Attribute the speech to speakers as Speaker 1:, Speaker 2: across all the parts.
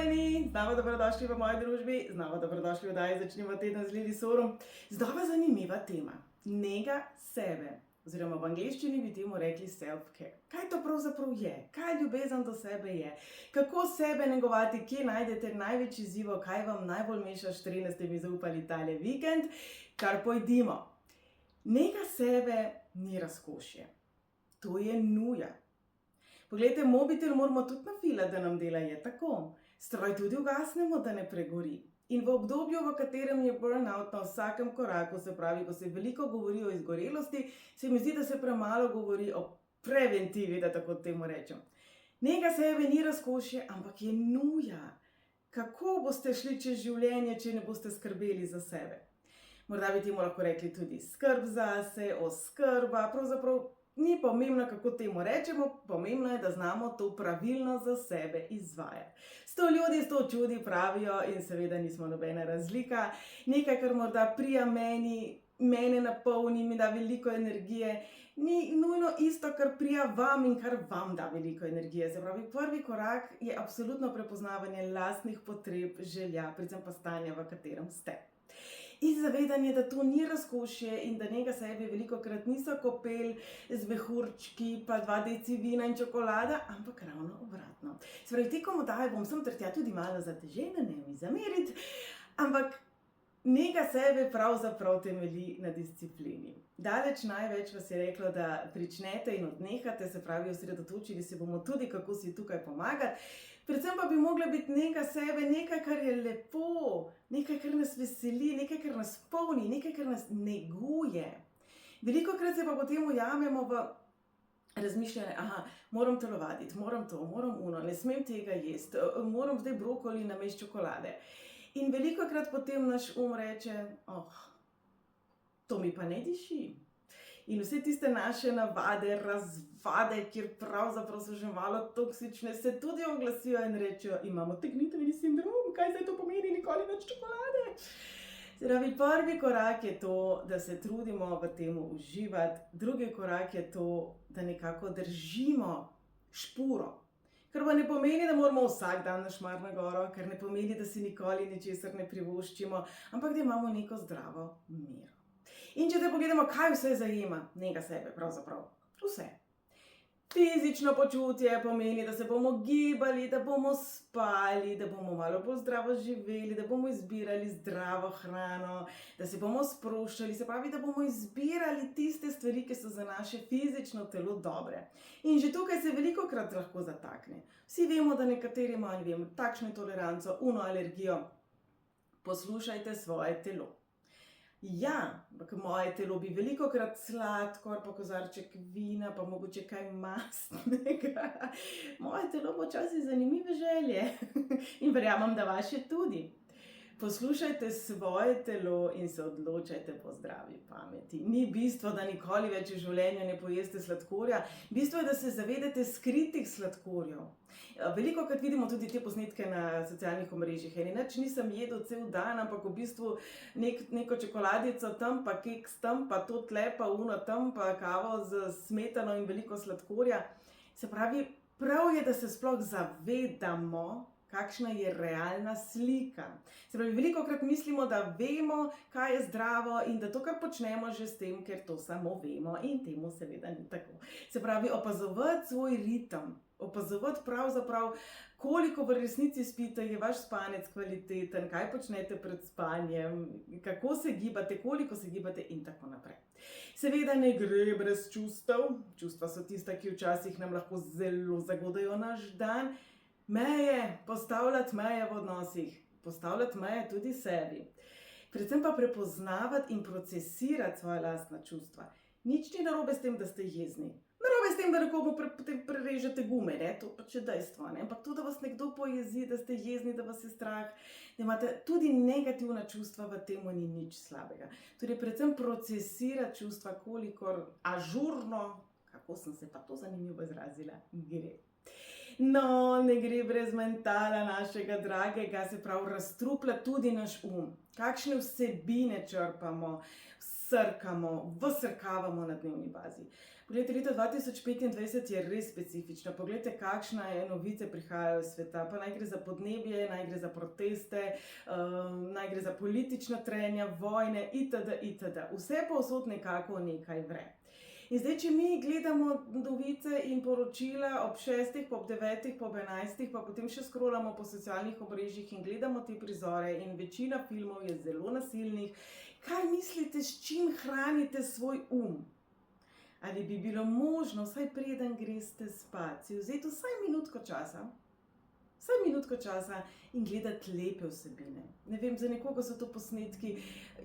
Speaker 1: Pozdravljeni, znova dobrodošli v moji družbi, znova dobrodošli v oddaji Začnimo teden z Lili Sorom. Znova zanimiva tema, nega sebe, oziroma v angleščini bi temu rekli self-care. Kaj to pravzaprav je? Kaj ljubezen do sebe je? Kako sebe negovati, kje najdete največji izziv, kaj vam najbolj meša štrene, ste mi zaupali tale vikend? Kar pojdimo. Nega sebe ni razkošje, to je nuja. Poglejte, mobitel moramo tudi nafilati, da nam dela, je tako. Stroj tudi ugasnemo, da ne pregori. In v obdobju, v katerem je burnout na vsakem koraku, se pravi, ko se veliko govori o izgorelosti, se mi zdi, da se premalo govori o preventivi, da tako temu rečem. Nega sebe ni razkošje, ampak je nuja. Kako boste šli čez življenje, če ne boste skrbeli za sebe? Morda bi temu lahko rekli tudi skrb zase, oskrba, pravzaprav ni pomembno, kako temu rečemo, pomembno je, da znamo to pravilno za sebe izvajati. 100 ljudi, 100 čudi pravijo in seveda nismo nobena razlika. Nekaj, kar morda prija mene napolni, mi da veliko energije, ni nujno isto, kar prija vam in kar vam da veliko energije. Se pravi, prvi korak je absolutno prepoznavanje lastnih potreb, želja, predvsem pa stanja, v katerem ste. In zavedanje, da to ni razkošje in da nega sebe velikokrat niso kopel z mehurčki, pa 2 deci vina in čokolada, ampak ravno obratno. Se pravi, tekom oddaje bom sem ter tja tudi malo zatežena, ne mi zameriti, ampak nega sebe pravzaprav temelji na disciplini. Daleč največ vas je reklo, da pričnete in odnehate, se pravi, osredotočili se bomo tudi, kako si tukaj pomagati. Predvsem pa bi mogla biti nega sebe nekaj, kar je lepo, nekaj, kar nas veseli, nekaj, kar nas polni, nekaj, kar nas neguje. Velikokrat se pa potem ujamemo v razmišljanje, moram telovaditi, moram to, moram uno, ne smem tega jesti, moram zdaj brokoli namesto čokolade. In velikokrat potem naš reče, to mi pa ne diši. In vse tiste naše navade, razvade, kjer pravzaprav so že malo toksične, se tudi oglasijo in rečejo, imamo tegnitveni sindrom, kaj zdaj to pomeni, nikoli več čokolade. Se pravi, prvi korak je to, da se trudimo v tem uživati, drugi korak je to, da nekako držimo špuro. Kar pa ne pomeni, da moramo vsak dan na Šmarno na goro, ker ne pomeni, da si nikoli ničesar ne privoščimo, ampak da imamo neko zdravo mero. In če te pogledamo, kaj vse zajema nega sebe pravzaprav? Vse. Fizično počutje pomeni, da se bomo gibali, da bomo spali, da bomo malo bolj zdravo živeli, da bomo izbirali zdravo hrano, da se bomo sproščali, se pravi, da bomo izbirali tiste stvari, ki so za naše fizično telo dobre. In že tukaj se velikokrat lahko zatakne. Vsi vemo, da nekateri imajo, takšno toleranco, alergijo. Poslušajte svoje telo. Ja, ampak moje telo bi velikokrat sladkor, pa kozarček vina, pa mogoče kaj mastnega. Moje telo bo včasih zanimive želje in verjamem, da vaše tudi. Poslušajte svoje telo in se odločajte po zdravi pameti. Ni bistvo, da nikoli več v življenju ne pojeste sladkorja, bistvo je, da se zavedate skritih sladkorjev. Velikokrat vidimo tudi te posnetke na socialnih omrežjih. Nič nisem jedel cel dan, ampak v bistvu neko čokoladico tam, pa keks tam, pa to tle, pa uno tam, pa kavo z smetano in veliko sladkorja. Se pravi, prav je, da se sploh zavedamo, kakšna je realna slika. Se pravi, velikokrat mislimo, da vemo, kaj je zdravo in da to, kar počnemo že s tem, ker to samo vemo in temu seveda ni tako. Se pravi, opazovati svoj ritem, opazovati pravzaprav, koliko v resnici spite, je vaš spanec kvaliteten, kaj počnete pred spanjem, kako se gibate, koliko se gibate in tako naprej. Seveda ne gre brez čustev. Čustva so tista, ki včasih nam lahko zelo zagodajo naš dan. Meje, postavljati meje v odnosih, postavljati meje tudi sebi. Predvsem pa prepoznavati in procesirati svoje lastna čustva. Nič ni narobe s tem, da ste jezni. Narobe s tem, da nekomu prerežete gume, to pač je dejstvo. Ampak to, da vas nekdo pojezi, da ste jezni, da vas je strah, da imate tudi negativna čustva, v tem ni nič slabega. Torej, predvsem procesirati čustva, kolikor ažurno, kako sem se pa to zanimivo izrazila, gre. No, ne gre brez mentala našega dragega, se pravi, razstruplja tudi naš Kakšne vsebine črpamo, srkamo, vsrkavamo na dnevni bazi. Poglejte, leto 2025 je res specifično. Poglejte, kakšne novice prihajajo iz sveta. Pa naj gre za podnebje, naj gre za proteste, naj gre za politična trenja, vojne itd. itd. Vse povsod nekako nekaj vre. In zdaj, če mi gledamo novice in poročila ob 6, ob 9, ob 11, pa potem še scrollamo po socialnih omrežjih in gledamo te prizore in večina filmov je zelo nasilnih, kaj mislite, s čim hranite svoj Ali bi bilo možno, vsaj preden greste spat, si vzeti vsaj minutko časa in gledati lepe vsebine. Ne vem, za nekoga so to posnetki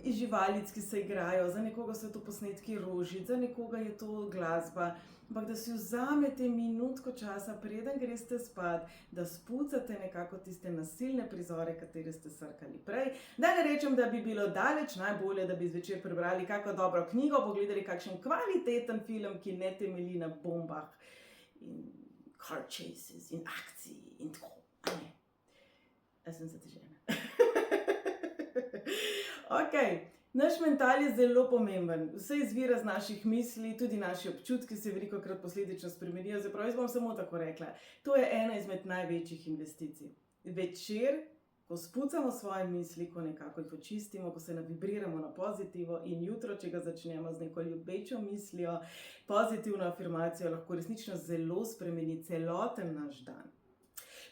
Speaker 1: iz živalic, ki se igrajo, za nekoga so to posnetki rožic, za nekoga je to glasba, ampak da si vzamete minutko časa, preden greste spat, da spucate nekako tiste nasilne prizore, katere ste srkali prej. Da ne rečem, da bi bilo daleč najbolje, da bi zvečer prebrali kako dobro knjigo, pogledali kakšen kvaliteten film, ki ne temelji na bombah in car chases in akciji in tako. Jaz sem zatežena. Naš mental je zelo pomemben. Vse izvira z naših misli, tudi naši občutki se velikokrat posledično spremenijo. Zaprav, jaz bom samo tako rekla. To je ena izmed največjih investicij. Večer, ko spucamo svoje misli, ko nekako jih očistimo, ko se navibriramo na pozitivo in jutro, če ga začnemo z neko ljubečo mislijo, pozitivno afirmacijo, lahko resnično zelo spremeni celoten naš dan.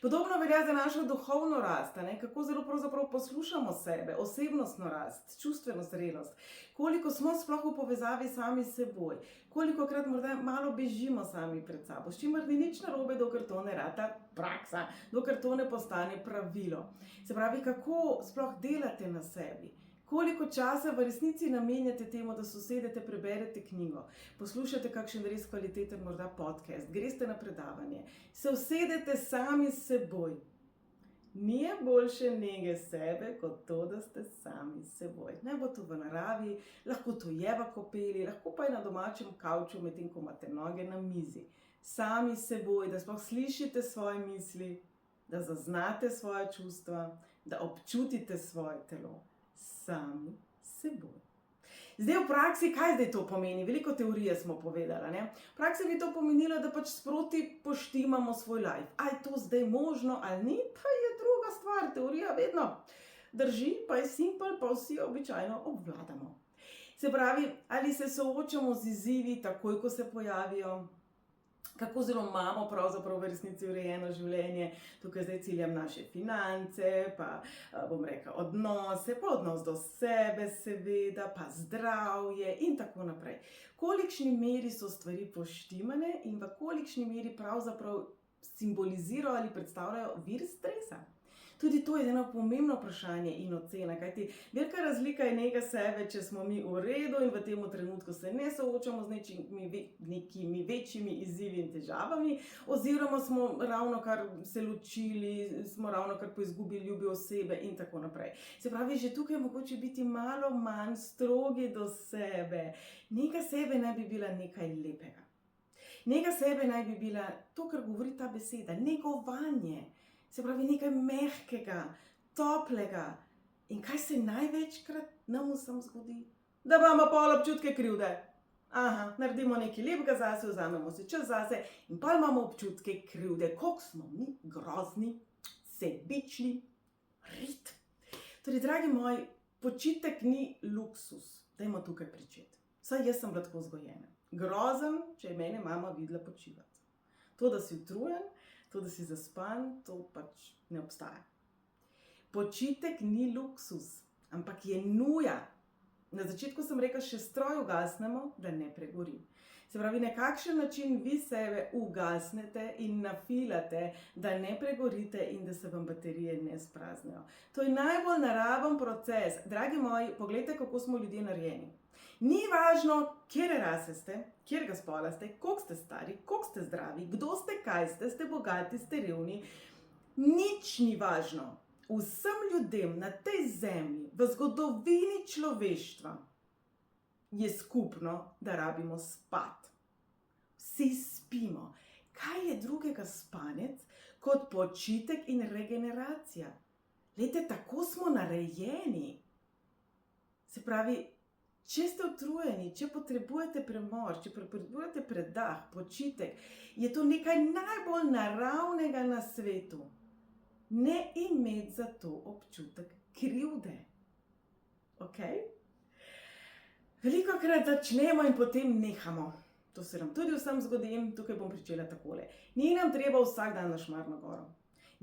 Speaker 1: Podobno velja za našo duhovno rast, kako zelo pravzaprav poslušamo sebe, osebnostno rast, čustveno zrelost, koliko smo sploh v povezavi sami s seboj, kolikokrat morda malo bežimo sami pred sabo, s čimer ni nič narobe, dokler to ne rata praksa, dokler to ne postane pravilo. Se pravi, kako sploh delate na sebi. Koliko časa v resnici namenjate temu, da sosedete, preberete knjigo, poslušate kakšen res kvaliteten morda podcast, greste na predavanje, se usedete sami s seboj. Ni boljše nege sebe, kot to, da ste sami s seboj. Naj bo to v naravi, lahko to je v kopeli, lahko pa je na domačem kavču, medtem ko imate noge na mizi. Sami s seboj, da sploh slišite svoje misli, da zaznate svoje čustva, da občutite svoje telo. Sami seboj. Zdaj v praksi, kaj zdaj to pomeni? Veliko teorije smo povedali, ne? V praksi bi to pomenilo, da pač sproti poštimamo svoj life. A je to zdaj možno ali ni, pa je druga stvar. Teorija vedno drži, pa je simpel, pa vsi običajno obvladamo. Se pravi, ali se soočamo z izzivi takoj, ko se pojavijo, kako zelo imamo pravzaprav v resnici urejeno življenje, tukaj zdaj ciljam naše finance, pa bom rekla odnose, pa odnos do sebe seveda, pa zdravje in tako naprej. V kolikšni meri so stvari poštimane in v kolikšni meri pravzaprav simbolizirajo ali predstavljajo vir stresa? Tudi to je eno pomembno vprašanje in ocena, kajti velika razlika je nega sebe, če smo mi v redu in v tem trenutku se ne soočamo z nekimi večjimi izzivi in težavami, oziroma smo ravno kar se ločili, smo ravno kar poizgubili ljube osebe in tako naprej. Se pravi, že tukaj je mogoče biti malo manj strogi do sebe. Nega sebe naj bi bila nekaj lepega. Nega sebe naj bi bila to, kar govori ta beseda, negovanje. Se pravi, nekaj mehkega, toplega. In kaj se največkrat nam vsem zgodi? Da imamo pol občutke krivde. Naredimo nekaj lepega zase, vzamemo si čas zase in pa imamo občutke krivde. Koliko smo mi grozni, sebični, rit. Torej, dragi moji, počitek ni luksus. Dajmo tukaj pričeti. Saj jaz sem bila tako vzgojena. Grozen, če je mene mama videla počivati. To, da si utrujen, to, da si zaspan, to pač ne obstaja. Počitek ni luksus, ampak je nuja. Na začetku sem rekla, še stroj ugasnemo, da ne pregorim. Se pravi, na kakšen način vi sebe ugasnete in nafilate, da ne pregorite in da se vam baterije ne spraznijo. To je najbolj naraven proces. Dragi moji, poglejte, kako smo ljudje narejeni. Ni važno, kje rase ste, kjerega spola ste, koliko ste stari, koliko ste zdravi, kdo ste, kaj ste bogati, ste revni. Nič ni važno. Vsem ljudem na tej zemlji, v zgodovini človeštva, je skupno, da rabimo spat. Vsi spimo. Kaj je drugega spanec kot počitek in regeneracija? Glejte, tako smo narejeni. Se pravi, Če ste utrujeni, če potrebujete premor, če potrebujete predah, počitek, je to nekaj najbolj naravnega na svetu. Ne imeti za to občutek krivde. Ok? Velikokrat začnemo in potem nehamo. To se nam tudi vsem zgodi, tukaj bom pričela takole. Ni nam treba vsak dan na Šmarno goro.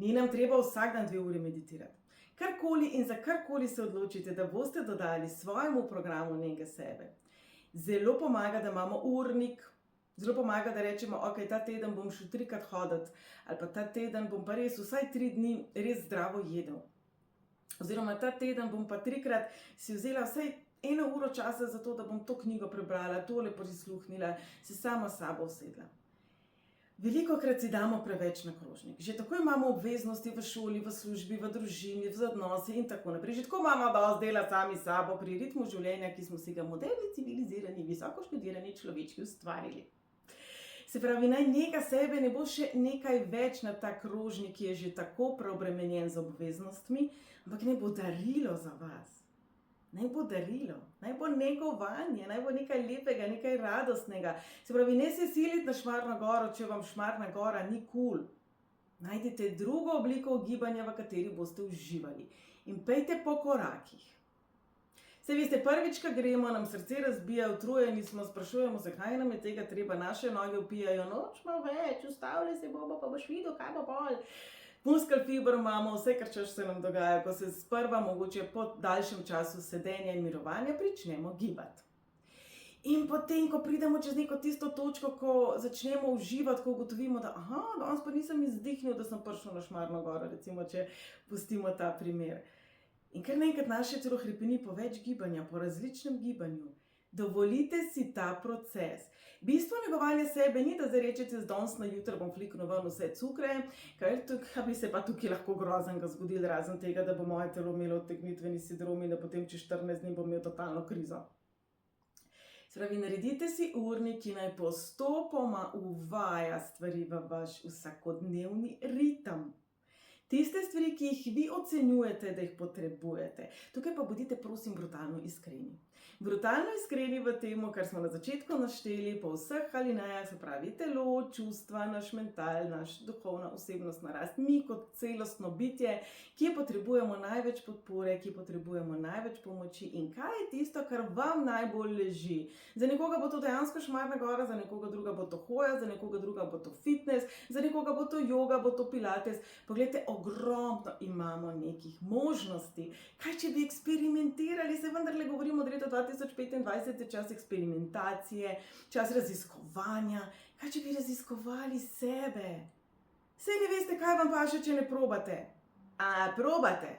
Speaker 1: Ni nam treba vsak dan 2 uri meditirati. Karkoli in za karkoli se odločite, da boste dodali svojemu programu nege sebe. Zelo pomaga, da imamo urnik, zelo pomaga, da rečemo, ok, ta teden bom šel 3-krat hoditi, ali pa ta teden bom pa res vsaj 3 dni res zdravo jedel. Oziroma ta teden bom pa 3-krat si vzela vsaj 1 uro časa za to, da bom to knjigo prebrala, tole prisluhnila, se sama s sabo usedla. Velikokrat si damo preveč na krožnik. Že tako imamo obveznosti v šoli, v službi, v družini, v odnosi in tako naprej. Že tako imamo dosti dela sami s sabo pri ritmu življenja, ki smo si ga moderni, civilizirani, visoko študirani človečki ustvarili. Se pravi, naj nega sebe ne bo še nekaj več na ta krožnik, ki je že tako preobremenjen z obveznostmi, ampak ne bo darilo za vas. Naj bo darilo, naj bo negovanje, naj bo nekaj lepega, nekaj radostnega. Se pravi, ne se siliti na Šmarno goro, če vam Šmarna gora ni kul. Najdite drugo obliko gibanja, v kateri boste uživali. In pejte po korakih. Saj veste, prvič, ko gremo, nam srce razbija, utrujeni smo, sprašujemo se, kaj nam je tega treba, naše noge vpijajo, nočemo več, ustavljaj se bomo, pa boš videl, kaj bo bolj. Muskel fiber imamo, vse, kar čas se nam dogaja, ko se sprva mogoče po daljšem času sedenja in mirovanja pričnemo gibati. In potem, ko pridemo čez neko tisto točko, ko začnemo uživati, ko ugotovimo, da danes pa nisem izdihnil, da sem prišel na Šmarno goro, recimo, če pustimo ta primer. In kar naenkrat naše telo hrepeni po več gibanja, po različnem gibanju. Dovolite si ta proces. Bistvo negovanja sebe ni, da zdaj rečete, z danes na jutro bom fliknil ven vse cukre, kaj bi se pa tukaj lahko groznega zgodilo, razen tega, da bo moje telo imelo odtegnitveni sindrom in da potem čez 14 dni bom imel totalno krizo. Se pravi, naredite si urnik, ki naj postopoma uvaja stvari v vaš vsakodnevni ritem. Tiste stvari, ki jih vi ocenjujete, da jih potrebujete. Tukaj pa bodite, prosim, brutalno iskreni. Brutalno iskreni v tem, kar smo na začetku našteli, po vseh alinejah, se pravi telo, čustva, naš mental, naš duhovna osebnostna rast, mi kot celostno bitje, ki potrebujemo največ podpore, ki potrebujemo največ pomoči in kaj je tisto, kar vam najbolj leži. Za nekoga bo to dejansko Šmarna gora, za nekoga druga bo to hoja, za nekoga druga bo to fitness, za nekoga bo to joga, bo to pilates. Poglejte, ogromno imamo nekih možnosti. Kaj če bi eksperimentirali, se vendarle govorimo od leta 2025, je čas eksperimentacije, čas raziskovanja. Kaj če bi raziskovali sebe? Saj ne veste, kaj vam paše, če ne probate. A probate?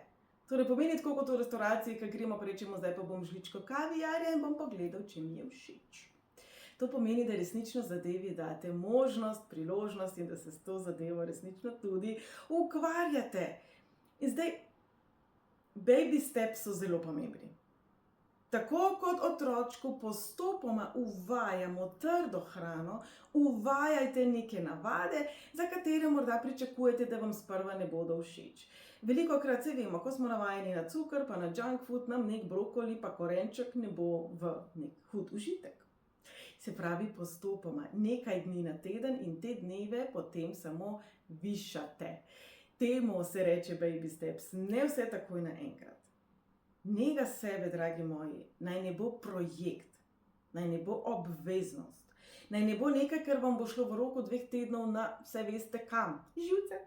Speaker 1: To ne pomeni tako kot v restavraciji, ko gremo pa rečemo, zdaj pa bom žličko kaviarja in bom pogledal, če mi je všeč. To pomeni, da resnično zadevi date možnost, priložnost in da se s to zadevo resnično tudi ukvarjate. In zdaj, baby steps so zelo pomembni. Tako kot otročku postopoma uvajamo trdo hrano, uvajajte neke navade, za katere morda pričakujete, da vam sprva ne bodo všeč. Velikokrat se vemo, ko smo navajeni na cukor, pa na junk food, nam nek brokoli pa korenček ne bo v nek hud užitek. Se pravi postopoma, nekaj dni na teden in te dneve potem samo višate. Temu se reče baby steps, ne vse takoj naenkrat. Nega sebe, dragi moji, naj ne bo projekt, naj ne bo obveznost, naj ne bo nekaj, kar vam bo šlo v roku 2 tednov na vse veste kam. Živce.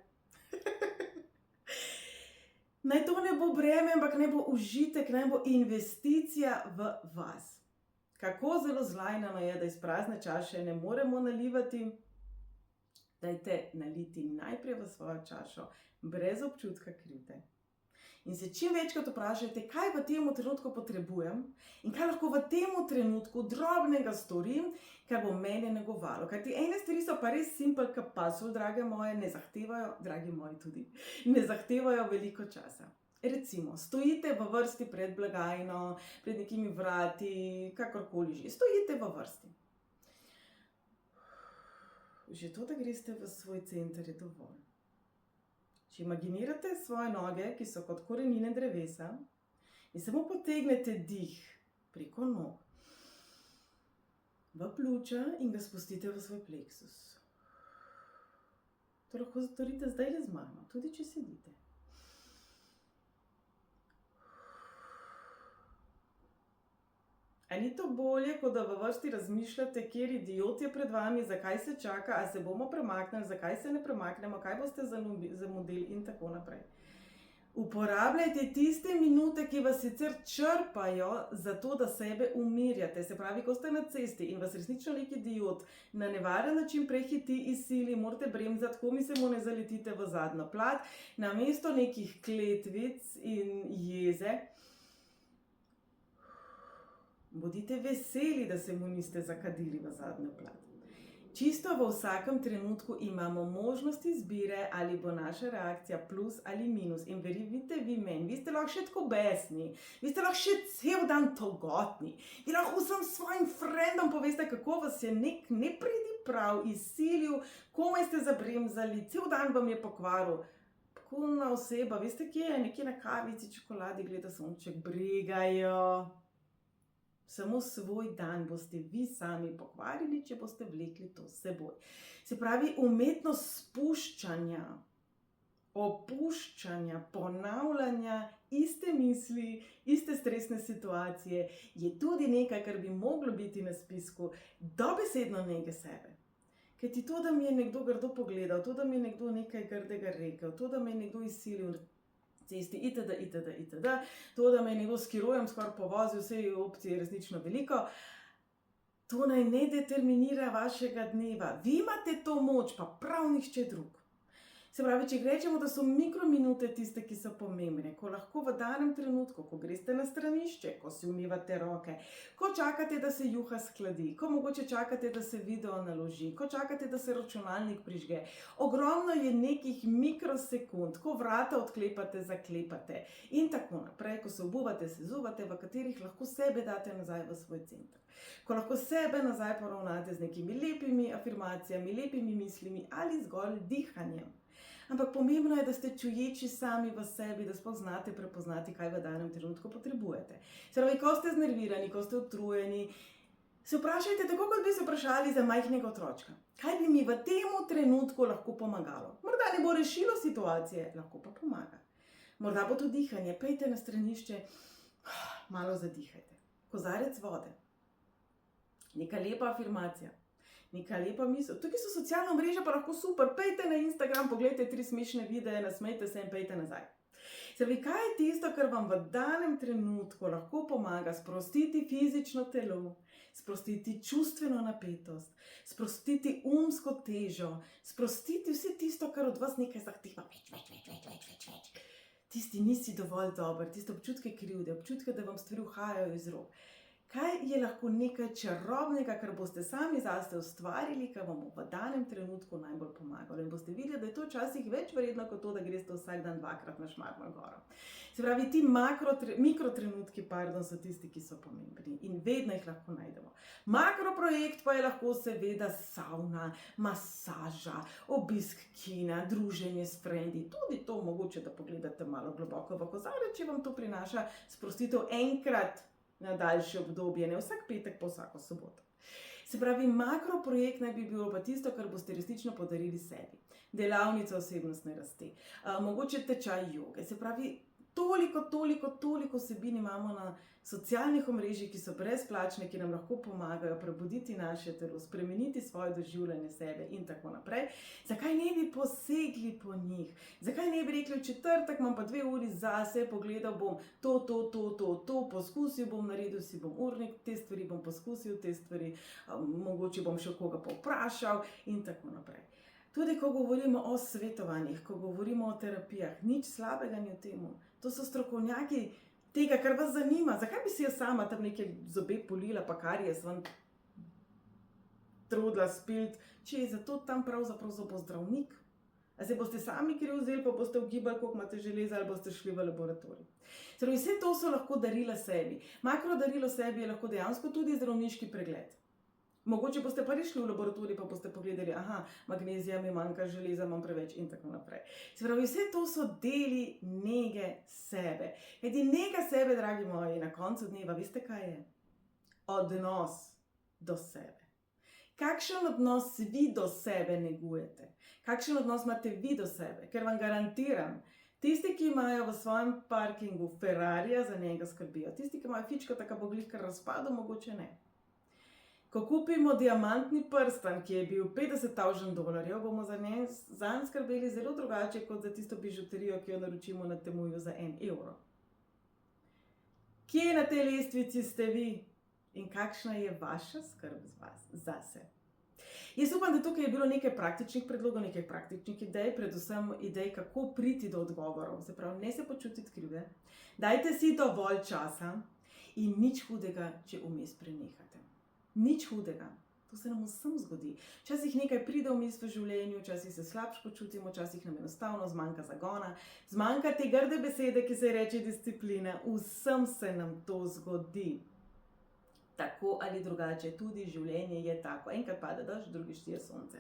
Speaker 1: Naj to ne bo breme, ampak naj bo užitek, naj bo investicija v vas. Kako zelo zlajnano je, da iz prazne čaše ne moremo nalivati? Dajte naliti najprej v svojo čašo, brez občutka krivde. In se čim večkrat vprašajte, kaj v tem trenutku potrebujem in kaj lahko v tem trenutku drobnega storim, kar bo mene negovalo. Kajti ene stvari so pa res simple, kot puzzle, drage moje, ne zahtevajo, dragi moji tudi, ne zahtevajo veliko časa. Recimo, stojite v vrsti pred blagajno, pred nekimi vrati, kakorkoli že, stojite v vrsti. Že to, da greste v svoj center, je dovolj. Če imaginirate svoje noge, ki so kot korenine drevesa, in samo potegnete dih preko nog, v pljuča in ga spustite v svoj pleksus. To lahko storite zdaj le z mano, tudi če sedite. A ni to bolje, kot da v vrsti razmišljate, kjer idiot je pred vami, zakaj se čaka, a se bomo premaknili, zakaj se ne premaknemo, kaj boste zamudili in tako naprej. Uporabljajte tiste minute, ki vas sicer črpajo, zato da sebe umirjate. Se pravi, ko ste na cesti in vas resnično nek idiot na nevaren način prehiti, izsili, morate bremzati, ko mi se mu ne zaletite v zadnjo plat, namesto nekih kletvic in jeze. Bodite veseli, da se mu niste zakadili v zadnjo plat. Čisto v vsakem trenutku imamo možnost izbire, ali bo naša reakcija plus ali minus. In verjemite vi meni, vi ste lahko še tako besni, vi ste lahko še cel dan togotni, vi lahko vsem svojim frendom poveste, kako vas je nek nepridiprav izsilil, komaj ste zabremzali, cel dan vam je pokvaril. Pokojna oseba, veste kje je, nekje na kavici, čokoladi, gleda sonček, brigajo. Samo svoj dan boste vi sami pokvarili, če boste vlekli to s seboj. Se pravi, umetnost spuščanja, opuščanja, ponavljanja iste misli, iste stresne situacije je tudi nekaj, kar bi moglo biti na spisku dobesedno nege sebe. Kajti to, da mi je nekdo grdo pogledal, to, da mi je nekdo nekaj grdega rekel, to, da me je nekdo izsilil cesti, itd. To, da me je nekdo s kirojem skoraj povozil, vse opcije je resnično veliko, to naj ne determinira vašega dneva. Vi imate to moč, pa prav nihče drug. Se pravi, če rečemo, da so mikrominute tiste, ki so pomembne, ko lahko v danem trenutku, ko greste na stranišče, ko si umivate roke, ko čakate, da se juha shladi, ko mogoče čakate, da se video naloži, ko čakate, da se računalnik prižge. Ogromno je nekih mikrosekund, ko vrata odklepate, zaklepate in tako naprej, ko se obuvate, se zuvate, v katerih lahko sebe date nazaj v svoj center. Ko lahko sebe nazaj poravnate z nekimi lepimi afirmacijami, lepimi mislimi ali zgolj dihanjem. Ampak pomembno je, da ste čuječi sami v sebi, da sploh znate prepoznati, kaj v danem trenutku potrebujete. Se pravi, ko ste znervirani, ko ste utrujeni, se vprašajte, tako kot bi se vprašali za majhnega otročka. Kaj bi mi v tem trenutku lahko pomagalo? Morda ne bo rešilo situacije, lahko pa pomaga. Morda bo to dihanje, pejte na stranišče, malo zadihajte. Kozarec vode, neka lepa afirmacija. Neka lepa misel. Tukaj so socialna mreža, pa lahko super. Pejte na Instagram, pogledajte 3 smešne videe, nasmejte se in pejte nazaj. Se pravi, kaj je tisto, kar vam v danem trenutku lahko pomaga sprostiti fizično telo, sprostiti čustveno napetost, sprostiti umsko težo, sprostiti vse tisto, kar od vas nekaj zahteva. Več. Tisti nisi dovolj dober, tiste občutke krivde, občutke, da vam stvari uhajajo iz rok. Kaj je lahko nekaj čarobnega, kar boste sami zase ustvarili, kar vam bo v danem trenutku najbolj pomagalo. In boste videli, da je to včasih več vredno kot to, da greste vsak dan 2-krat na Šmarno goro. Se pravi, ti mikrotrenutki, so tisti, ki so pomembni in vedno jih lahko najdemo. Makroprojekt pa je lahko seveda savna, masaža, obisk kina, druženje s frendi. Tudi to mogoče, da pogledate malo globoko v kozarec, če vam to prinaša sprostitev enkrat na daljše obdobje, ne vsak petek, pa vsako soboto. Se pravi, makroprojekt naj bi bilo pa tisto, kar boste resnično podarili sebi. Delavnica osebnostne rasti, mogoče tečaj joge. Se pravi, toliko vsebin imamo na socialnih omrežjih, ki so brezplačne, ki nam lahko pomagajo prebuditi naše telo, spremeniti svoje doživljanje sebe in tako naprej. Zakaj ne bi posegli po njih? Zakaj ne bi rekli, v četrtek imam pa 2 uri zase, pogledal bom to, poskusil bom, naredil si bom urnik, te stvari bom poskusil, te stvari, mogoče bom še koga povprašal in tako naprej. Tudi ko govorimo o svetovanjih, ko govorimo o terapijah, nič slabega ni v temu. To so strokovnjaki tega, kar vas zanima. Zakaj bi si jaz sama tam neke zobe polila, pa kar je svan trudila spilt, če je zato tam pravzaprav zobozdravnik? A se boste sami kriv vzeli, pa boste ugibali, koliko imate železa, ali boste šli v laboratorij. Torej, vse to so lahko darila sebi. Makrodarilo sebi je lahko dejansko tudi zdravniški pregled. Mogoče boste pa šli v laboratorij, pa boste pogledali, magnezija mi manjka, železa imam preveč in tako naprej. Se pravi, vse to so deli nege sebe. Kajti nega sebe, dragi moji, na koncu dneva, veste kaj je? Odnos do sebe. Kakšen odnos vi do sebe negujete? Kakšen odnos imate vi do sebe? Ker vam garantiram, tisti, ki imajo v svojem parkingu Ferrarija, za njega skrbijo. Tisti, ki imajo fička, tako bo glih kar razpadel, mogoče ne. Ko kupimo diamantni prstan, ki je bil $50,000, bomo zanj skrbeli zelo drugače, kot za tisto bižuterijo, ki jo naročimo na Temuju za €1. Kje na tej lestvici ste vi in kakšna je vaša skrb zase? Jaz upam, da tukaj je bilo nekaj praktičnih predlogov, nekaj praktičnih idej, predvsem idej, kako priti do odgovorov. Se pravi, ne se počutiti krivde, dajte si dovolj časa in nič hudega, če vmes prenehate. Nič hudega. To se nam vsem zgodi. Včasih nekaj pride vmes v življenju, včasih se slabše počutimo, včasih nam enostavno zmanjka zagona, zmanjka te grde besede, ki se reče disciplina. Vsem se nam to zgodi. Tako ali drugače, tudi življenje je tako. Enkrat pade dež, drugič sije sonce.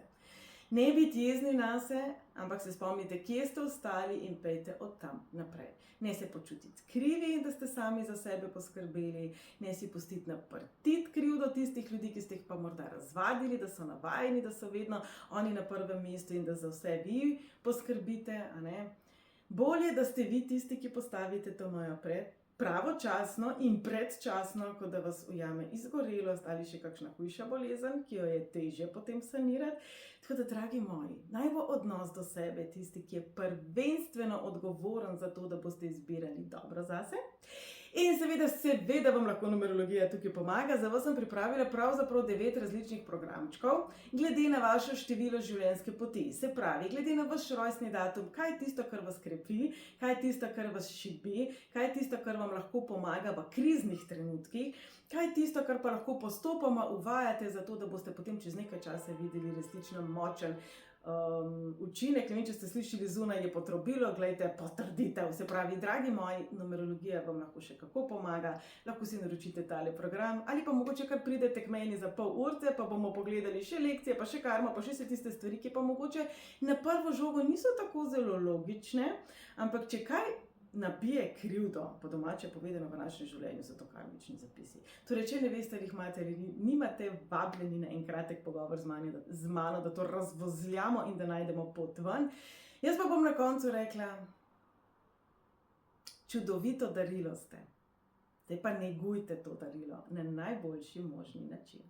Speaker 1: Ne biti jezni nase, ampak se spomnite, kje ste ostali in pejte od tam naprej. Ne se počutiti krivi, da ste sami za sebe poskrbeli, ne si pustiti naprtiti krivdo tistih ljudi, ki ste jih pa morda razvadili, da so navajeni, da so vedno oni na prvem mestu in da za vse vi poskrbite, a ne. Bolje, da ste vi tisti, ki postavite to mejo pravočasno in predčasno, kot da vas ujame izgorelost ali še kakšna hujša bolezen, ki jo je težje potem sanirati. Tako da, dragi moji, naj bo odnos do sebe tisti, ki je prvenstveno odgovoren za to, da boste izbirali dobro zase. In seveda vam lahko numerologija tukaj pomaga. Za vas sem pripravila pravzaprav 9 različnih programčkov, glede na vaše število življenjske poti. Se pravi, glede na vaš rojstni datum, kaj je tisto, kar vas krepi, kaj je tisto, kar vas šibi, kaj je tisto, kar vam lahko pomaga v kriznih trenutkih, kaj je tisto, kar pa lahko postopoma uvajate, zato da boste potem čez nekaj časa videli resnično močen učinek. Ne vem, če ste slišali zunaj, je potrobilo, glejte, potrditev. Se pravi, dragi moji, numerologija vam lahko še kako pomaga, lahko si naročite tale program ali pa mogoče kar pridete k meni za pol urce, pa bomo pogledali še lekcije, pa še karmo, pa še vse tiste stvari, ki pa mogoče na prvo žogo niso tako zelo logične, ampak če kaj nabije krivdo, po domače povedano, v našem življenju, so to karmični zapisi. Torej, če ne veste, ali jih imate ali nimate, vabljeni na en kratek pogovor z mano, da to razvozljamo in da najdemo pot ven. Jaz pa bom na koncu rekla, čudovito darilo ste. Zdaj pa negujte to darilo na najboljši možni način.